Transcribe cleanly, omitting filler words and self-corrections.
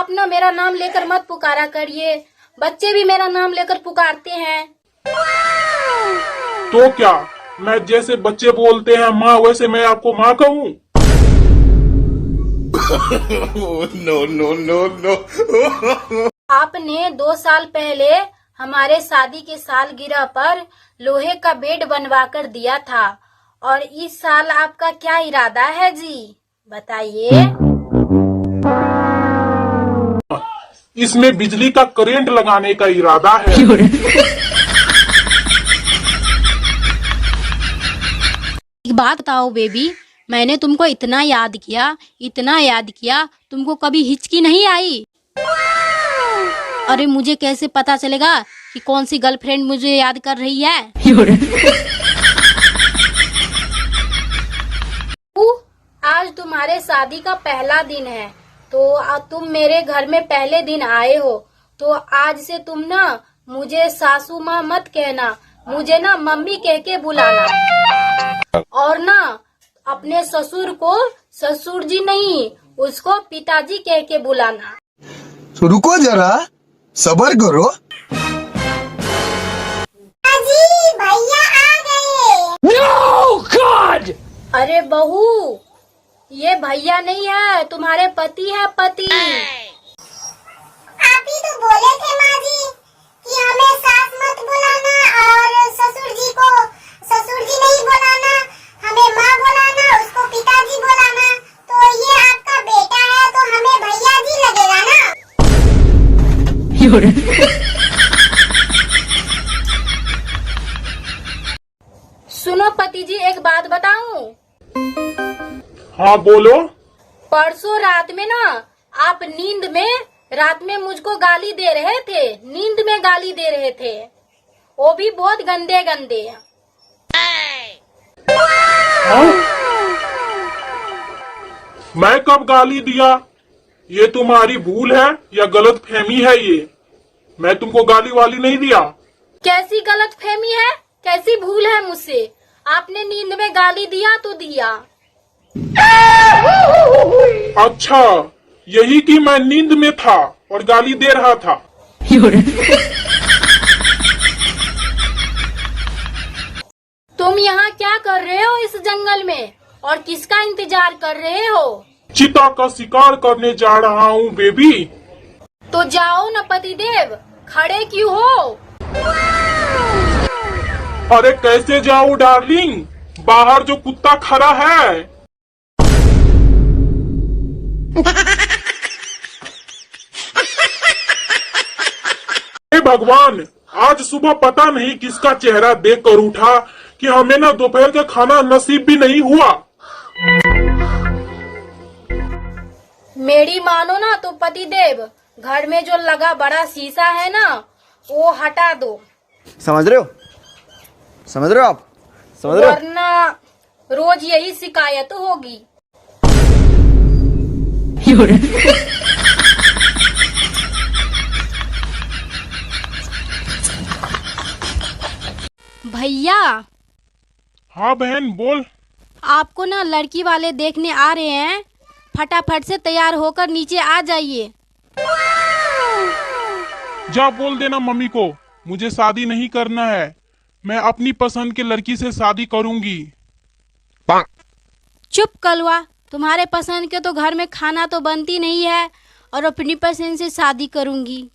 आप ना मेरा नाम लेकर मत पुकारा करिए, बच्चे भी मेरा नाम लेकर पुकारते हैं। तो क्या मैं जैसे बच्चे बोलते हैं माँ, वैसे मैं आपको माँ कहूँ? No no no no. आपने 2 साल पहले हमारे शादी के सालगिरह पर लोहे का बेड बनवा कर दिया था, और इस साल आपका क्या इरादा है जी, बताइए। इसमें बिजली का करंट लगाने का इरादा है। एक बात बताओ बेबी, मैंने तुमको इतना याद किया, तुमको कभी हिचकी नहीं आई? अरे मुझे कैसे पता चलेगा कि कौन सी गर्लफ्रेंड मुझे याद कर रही है? आज तुम्हारे शादी का पहला दिन है, तो तुम मेरे घर में पहले दिन आए हो, तो आज से तुम ना मुझे सासू माँ मत कहना, मुझे ना मम्मी कह के बुलाना। और ना अपने ससुर को ससुर जी नहीं, उसको पिताजी कह के बुलाना। तो रुको जरा, सब्र करो। भैया आ गए। No God! अरे बहू, ये भैया नहीं है, तुम्हारे पति है, पति। आप ही तो बोले थे माँ जी कि हमें सास मत बुलाना और ससुर जी को ससुर जी नहीं बुलाना, हमें माँ बुलाना, उसको पिताजी बुलाना। तो ये आपका बेटा है तो हमें भैया जी लगेगा ना। सुनो पति जी, एक बात बताऊं? हाँ बोलो। परसों रात में ना आप रात में मुझको गाली दे रहे थे, नींद में गाली दे रहे थे, वो भी बहुत गंदे गंदे। हाँ? मैं कब गाली दिया? ये तुम्हारी भूल है या गलत फहमी है? ये मैं तुमको गाली वाली नहीं दिया। कैसी गलत फहमी है, कैसी भूल है मुझसे? आपने नींद में गाली दिया तो दिया। अच्छा, यही कि मैं नींद में था और गाली दे रहा था। तुम यहाँ क्या कर रहे हो इस जंगल में, और किसका इंतजार कर रहे हो? चीता का शिकार करने जा रहा हूँ बेबी। तो जाओ न पतिदेव, खड़े क्यों हो? अरे कैसे जाऊँ डार्लिंग, बाहर जो कुत्ता खड़ा है। हे भगवान, आज सुबह पता नहीं किसका चेहरा देख कर उठा कि हमें ना दोपहर का खाना नसीब भी नहीं हुआ। मेरी मानो ना तो पतिदेव, घर में जो लगा बड़ा शीशा है ना, वो हटा दो। समझ रहे हो आप? समझ रहे हो? वरना रोज यही शिकायत होगी। भैया। हाँ बहन बोल। आपको ना लड़की वाले देखने आ रहे हैं, फटाफट से तैयार होकर नीचे आ जाइए। जा बोल देना मम्मी को, मुझे शादी नहीं करना है, मैं अपनी पसंद की लड़की से शादी करूंगी। चुप कलवा, तुम्हारे पसंद के तो घर में खाना तो बनती नहीं है, और अपनी पसंद से शादी करूंगी।